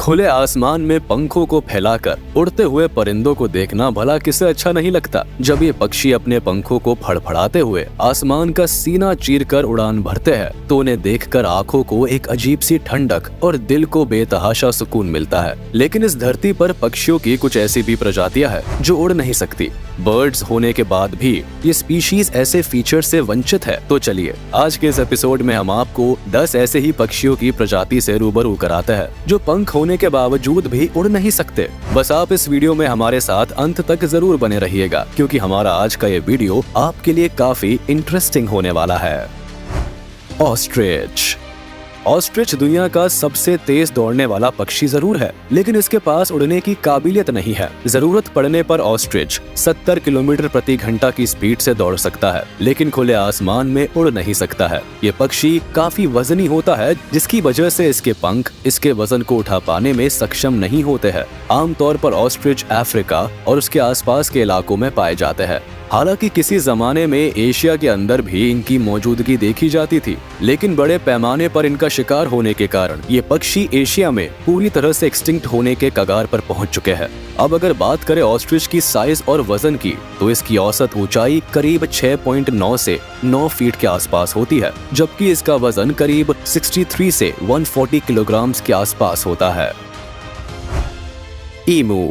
खुले आसमान में पंखों को फैलाकर उड़ते हुए परिंदों को देखना भला किसे अच्छा नहीं लगता। जब ये पक्षी अपने पंखों को फड़फड़ाते हुए आसमान का सीना चीरकर उड़ान भरते हैं तो उन्हें देखकर आंखों को एक अजीब सी ठंडक और दिल को बेतहाशा सुकून मिलता है। लेकिन इस धरती पर पक्षियों की कुछ ऐसी भी प्रजातियां हैं जो उड़ नहीं सकती। बर्ड्स होने के बाद भी ये स्पीशीज ऐसे फीचर से वंचित है। तो चलिए आज के इस एपिसोड में हम आपको 10 ऐसे ही पक्षियों की प्रजाति से रूबरू कराते हैं जो पंख होने के बावजूद भी उड़ नहीं सकते। बस आप इस वीडियो में हमारे साथ अंत तक जरूर बने रहिएगा, क्योंकि हमारा आज का ये वीडियो आपके लिए काफी इंटरेस्टिंग होने वाला है। ऑस्ट्रिच। ऑस्ट्रिच दुनिया का सबसे तेज दौड़ने वाला पक्षी जरूर है, लेकिन इसके पास उड़ने की काबिलियत नहीं है। जरूरत पड़ने पर ऑस्ट्रिच 70 किलोमीटर प्रति घंटा की स्पीड से दौड़ सकता है, लेकिन खुले आसमान में उड़ नहीं सकता है। ये पक्षी काफी वजनी होता है, जिसकी वजह से इसके पंख इसके वजन को उठा पाने में सक्षम नहीं होते हैं। आमतौर पर ऑस्ट्रिच अफ्रीका और उसके आसपास के इलाकों में पाए जाते हैं। हालांकि किसी जमाने में एशिया के अंदर भी इनकी मौजूदगी देखी जाती थी, लेकिन बड़े पैमाने पर इनका शिकार होने के कारण ये पक्षी एशिया में पूरी तरह से एक्सटिंक्ट होने के कगार पर पहुंच चुके हैं। अब अगर बात करें ऑस्ट्रिच की साइज और वजन की, तो इसकी औसत ऊंचाई करीब 6.9 से 9 फीट के आसपास होती है, जबकि इसका वजन करीब 63 से 140 किलोग्राम के आसपास होता है। ईमू।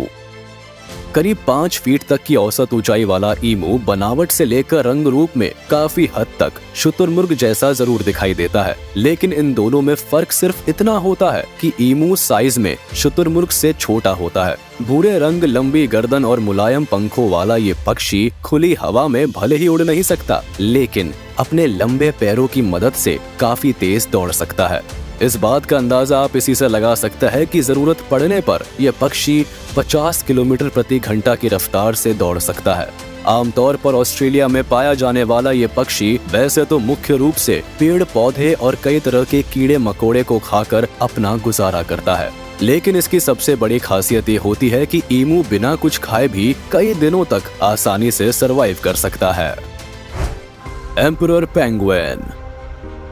करीब 5 फीट तक की औसत ऊंचाई वाला ईमू बनावट से लेकर रंग रूप में काफी हद तक शुतुरमुर्ग जैसा जरूर दिखाई देता है, लेकिन इन दोनों में फर्क सिर्फ इतना होता है कि ईमू साइज में शुतुरमुर्ग से छोटा होता है। भूरे रंग, लंबी गर्दन और मुलायम पंखों वाला ये पक्षी खुली हवा में भले ही उड़ नहीं सकता, लेकिन अपने लंबे पैरों की मदद से काफी तेज दौड़ सकता है। इस बात का अंदाजा आप इसी से लगा सकते हैं कि जरूरत पड़ने पर यह पक्षी 50 किलोमीटर प्रति घंटा की रफ्तार से दौड़ सकता है। आमतौर पर ऑस्ट्रेलिया में पाया जाने वाला ये पक्षी वैसे तो मुख्य रूप से पेड़ पौधे और कई तरह के कीड़े मकोड़े को खाकर अपना गुजारा करता है, लेकिन इसकी सबसे बड़ी खासियत ये होती है कि ईमू बिना कुछ खाए भी कई दिनों तक आसानी से सरवाइव कर सकता है। Emperor penguin.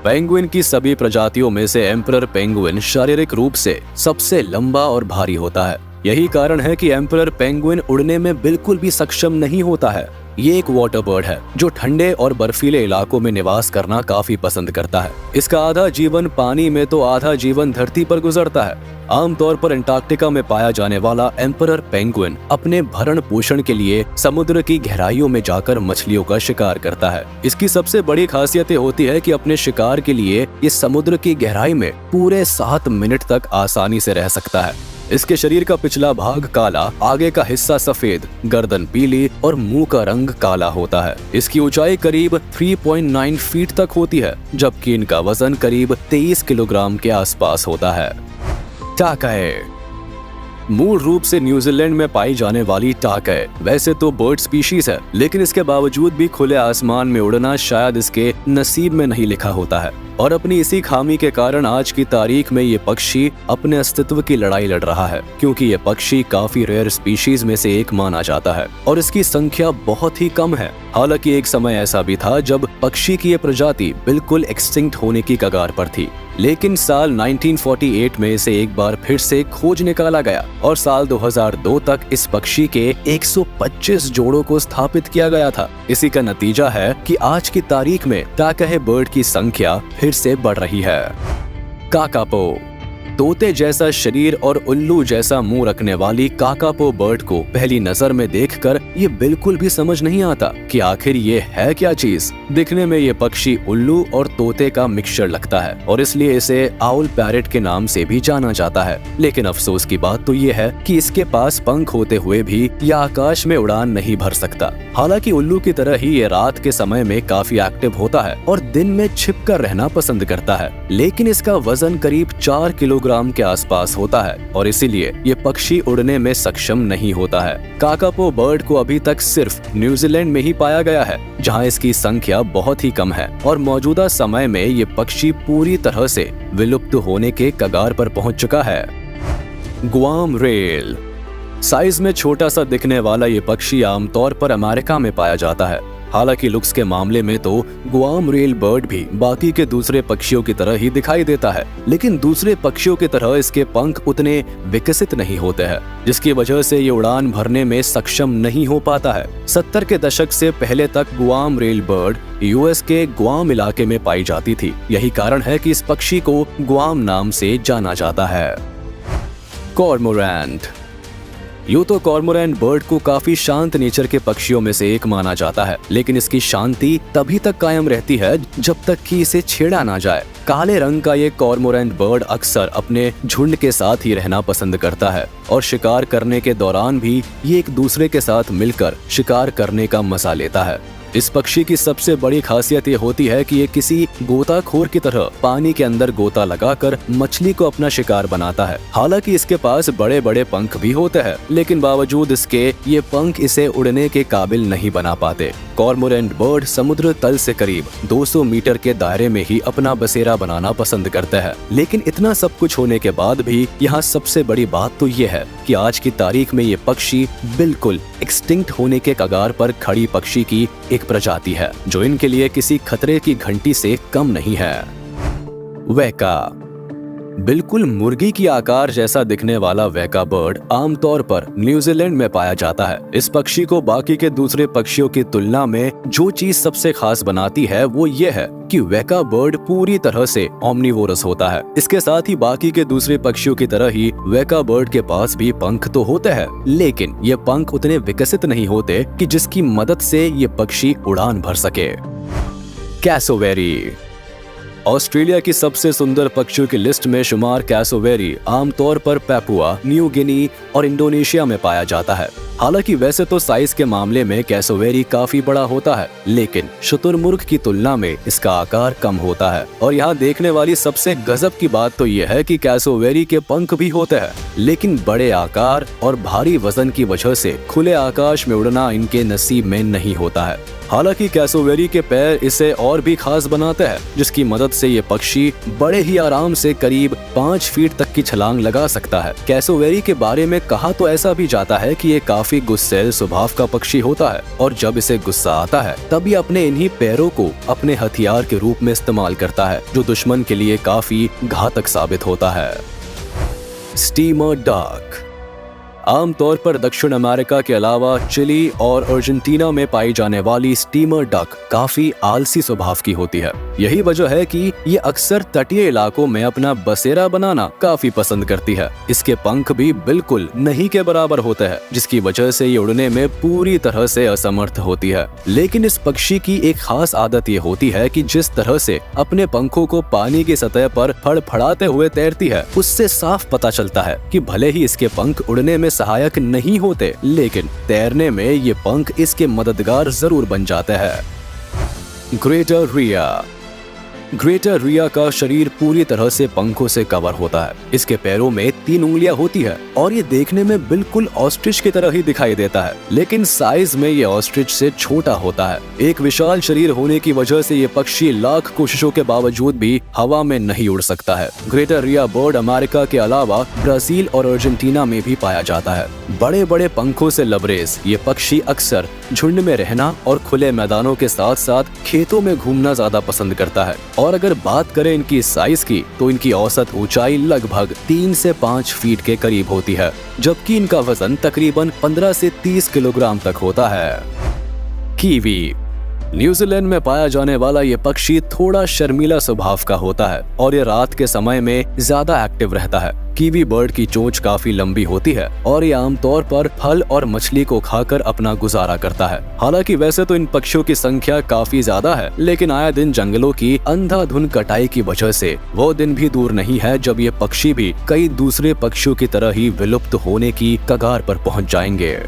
पेंगुइन की सभी प्रजातियों में से एम्परर पेंगुइन शारीरिक रूप से सबसे लंबा और भारी होता है। यही कारण है कि एम्परर पेंगुइन उड़ने में बिल्कुल भी सक्षम नहीं होता है। ये एक वाटर बर्ड है जो ठंडे और बर्फीले इलाकों में निवास करना काफी पसंद करता है। इसका आधा जीवन पानी में तो आधा जीवन धरती पर गुजरता है। आमतौर पर अंटार्कटिका में पाया जाने वाला एम्परर पेंगुइन अपने भरण पोषण के लिए समुद्र की गहराइयों में जाकर मछलियों का शिकार करता है। इसकी सबसे बड़ी खासियत होती है कि अपने शिकार के लिए ये समुद्र की गहराई में पूरे 7 मिनट तक आसानी से रह सकता है। इसके शरीर का पिछला भाग काला, आगे का हिस्सा सफेद, गर्दन पीली और मुंह का रंग काला होता है। इसकी ऊंचाई करीब 3.9 फीट तक होती है, जबकि इनका वजन करीब 23 किलोग्राम के आसपास होता है। टाकाए। मूल रूप से न्यूजीलैंड में पाई जाने वाली टाकाए वैसे तो बर्ड स्पीशीज है, लेकिन इसके बावजूद भी खुले आसमान में उड़ना शायद इसके नसीब में नहीं लिखा होता है, और अपनी इसी खामी के कारण आज की तारीख में ये पक्षी अपने अस्तित्व की लड़ाई लड़ रहा है, क्योंकि ये पक्षी काफी रेयर स्पीशीज में से एक माना जाता है और इसकी संख्या बहुत ही कम है। हालांकि एक समय ऐसा भी था जब पक्षी की ये प्रजाति बिल्कुल एक्सटिंक्ट होने की कगार पर थी, लेकिन साल 1948 में इसे एक बार फिर से खोज निकाला गया और साल 2002 तक इस पक्षी के 125 जोड़ों को स्थापित किया गया था। इसी का नतीजा है कि आज की तारीख में टाकाए बर्ड की संख्या फिर से बढ़ रही है। काकापो। तोते जैसा शरीर और उल्लू जैसा मुंह रखने वाली काकापो बर्ड को पहली नजर में देखकर ये बिल्कुल भी समझ नहीं आता कि आखिर ये है क्या चीज। दिखने में ये पक्षी उल्लू और तोते का मिक्सचर लगता है और इसलिए इसे आउल पैरेट के नाम से भी जाना जाता है। लेकिन अफसोस की बात तो ये है कि इसके पास पंख होते हुए भी यह आकाश में उड़ान नहीं भर सकता। हालांकि उल्लू की तरह ही ये रात के समय में काफी एक्टिव होता है और दिन में छिपकर रहना पसंद करता है, लेकिन इसका वजन करीब 4 किलोग्राम के आसपास होता है और इसीलिए ये पक्षी उड़ने में सक्षम नहीं होता है। काकापो बर्ड को अभी तक सिर्फ न्यूजीलैंड में ही पाया गया है, जहां इसकी संख्या बहुत ही कम है और मौजूदा समय में ये पक्षी पूरी तरह से विलुप्त होने के कगार पर पहुंच चुका है। Guam rail. साइज में छोटा सा दिखने वाला ये पक्षी आमतौर पर अमेरिका में पाया जाता है। हालांकि लुक्स के मामले में तो गुआम रेल बर्ड भी बाकी के दूसरे पक्षियों की तरह ही दिखाई देता है, लेकिन दूसरे पक्षियों की तरह इसके पंख उतने विकसित नहीं होते हैं, जिसकी वजह से ये उड़ान भरने में सक्षम नहीं हो पाता है। 70 के दशक से पहले तक गुआम रेल बर्ड यूएस के गुआम इलाके में पाई जाती थी। यही कारण है कि इस पक्षी को गुआम नाम से जाना जाता है। कॉर्मोरैंट। यूं तो कॉर्मोरैंट बर्ड को काफी शांत नेचर के पक्षियों में से एक माना जाता है, लेकिन इसकी शांति तभी तक कायम रहती है जब तक कि इसे छेड़ा ना जाए। काले रंग का ये कॉर्मोरैंट बर्ड अक्सर अपने झुंड के साथ ही रहना पसंद करता है और शिकार करने के दौरान भी ये एक दूसरे के साथ मिलकर शिकार करने का मजा लेता है। इस पक्षी की सबसे बड़ी खासियत ये होती है कि ये किसी गोताखोर की तरह पानी के अंदर गोता लगाकर मछली को अपना शिकार बनाता है। हालांकि इसके पास बड़े बड़े पंख भी होते हैं, लेकिन बावजूद इसके ये पंख इसे उड़ने के काबिल नहीं बना पाते। कॉर्मोरैंट बर्ड समुद्र तल से करीब 200 मीटर के दायरे में ही अपना बसेरा बनाना पसंद करते हैं। लेकिन इतना सब कुछ होने के बाद भी यहाँ सबसे बड़ी बात तो ये है कि आज की तारीख में ये पक्षी बिल्कुल एक्सटिंक्ट होने के कगार पर खड़ी पक्षी की एक प्रजाति है, जो इनके लिए किसी खतरे की घंटी से कम नहीं है। वैका। बिल्कुल मुर्गी की आकार जैसा दिखने वाला वैका बर्ड आमतौर पर न्यूजीलैंड में पाया जाता है। इस पक्षी को बाकी के दूसरे पक्षियों की तुलना में जो चीज सबसे खास बनाती है वो ये है कि वैका बर्ड पूरी तरह से ओमनिवोरस होता है। इसके साथ ही बाकी के दूसरे पक्षियों की तरह ही वैका बर्ड के पास भी पंख तो होते हैं, लेकिन ये पंख उतने विकसित नहीं होते कि जिसकी मदद से ये पक्षी उड़ान भर सके। कैसोवेरी। ऑस्ट्रेलिया की सबसे सुंदर पक्षियों की लिस्ट में शुमार कैसोवेरी आमतौर पर पैपुआ न्यू गिनी और इंडोनेशिया में पाया जाता है। हालांकि वैसे तो साइज के मामले में कैसोवेरी काफी बड़ा होता है, लेकिन शुतुरमुर्ग की तुलना में इसका आकार कम होता है। और यहाँ देखने वाली सबसे गजब की बात तो ये है कि कैसोवेरी के पंख भी होते हैं, लेकिन बड़े आकार और भारी वजन की वजह से खुले आकाश में उड़ना इनके नसीब में नहीं होता है। हालांकि कैसोवेरी के पैर इसे और भी खास बनाते हैं, जिसकी मदद से ये पक्षी बड़े ही आराम से करीब 5 फीट तक की छलांग लगा सकता है। कैसोवेरी के बारे में कहा तो ऐसा भी जाता है कि ये काफी गुस्सैल स्वभाव का पक्षी होता है और जब इसे गुस्सा आता है तब ये अपने इन्हीं पैरों को अपने हथियार के रूप में इस्तेमाल करता है, जो दुश्मन के लिए काफी घातक साबित होता है। Steamer duck. आमतौर पर दक्षिण अमेरिका के अलावा चिली और अर्जेंटीना में पाई जाने वाली स्टीमर डक काफी आलसी स्वभाव की होती है। यही वजह है कि ये अक्सर तटीय इलाकों में अपना बसेरा बनाना काफी पसंद करती है। इसके पंख भी बिल्कुल नहीं के बराबर होते हैं, जिसकी वजह से ये उड़ने में पूरी तरह से असमर्थ होती है। लेकिन इस पक्षी की एक खास आदत ये होती है कि जिस तरह से अपने पंखों को पानी की सतह पर फड़फड़ाते हुए तैरती है, उससे साफ पता चलता है कि भले ही इसके पंख उड़ने में सहायक नहीं होते, लेकिन तैरने में ये पंख इसके मददगार जरूर बन जाते हैं। ग्रेटर रिया। ग्रेटर रिया का शरीर पूरी तरह से पंखों से कवर होता है। इसके पैरों में 3 उंगलियां होती है और ये देखने में बिल्कुल ऑस्ट्रिच की तरह ही दिखाई देता है, लेकिन साइज में ये ऑस्ट्रिच से छोटा होता है। एक विशाल शरीर होने की वजह से ये पक्षी लाख कोशिशों के बावजूद भी हवा में नहीं उड़ सकता है। ग्रेटर रिया बर्ड अमेरिका के अलावा ब्राजील और अर्जेंटीना में भी पाया जाता है। बड़े बड़े पंखों से लबरेज ये पक्षी अक्सर झुंड में रहना और खुले मैदानों के साथ साथ खेतों में घूमना ज्यादा पसंद करता है। और अगर बात करें इनकी साइज की, तो इनकी औसत ऊंचाई लगभग 3 से 5 फीट के करीब होती है, जबकि इनका वजन तकरीबन 15 से 30 किलोग्राम तक होता है। कीवी। न्यूजीलैंड में पाया जाने वाला ये पक्षी थोड़ा शर्मीला स्वभाव का होता है और ये रात के समय में ज्यादा एक्टिव रहता है। कीवी बर्ड की चोंच काफी लंबी होती है और ये आमतौर पर फल और मछली को खाकर अपना गुजारा करता है। हालांकि वैसे तो इन पक्षियों की संख्या काफी ज्यादा है, लेकिन आए दिन जंगलों की अंधाधुंध कटाई की वजह से वो दिन भी दूर नहीं है जब ये पक्षी भी कई दूसरे पक्षियों की तरह ही विलुप्त होने की कगार पर पहुंच जाएंगे।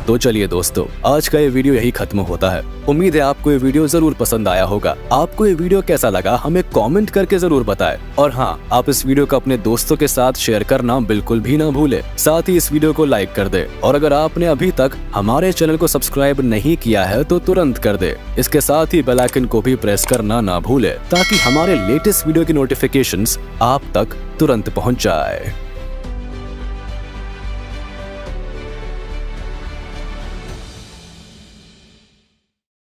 तो चलिए दोस्तों, आज का ये वीडियो यही खत्म होता है। उम्मीद है आपको ये वीडियो जरूर पसंद आया होगा। आपको ये वीडियो कैसा लगा हमें कमेंट करके जरूर बताएं। और हाँ, आप इस वीडियो को अपने दोस्तों के साथ शेयर करना बिल्कुल भी ना भूले। साथ ही इस वीडियो को लाइक कर दे और अगर आपने अभी तक हमारे चैनल को सब्सक्राइब नहीं किया है तो तुरंत कर दे। इसके साथ ही बेल आइकन को भी प्रेस करना ना भूले, ताकि हमारे लेटेस्ट वीडियो की नोटिफिकेशंस आप तक तुरंत पहुँच जाए।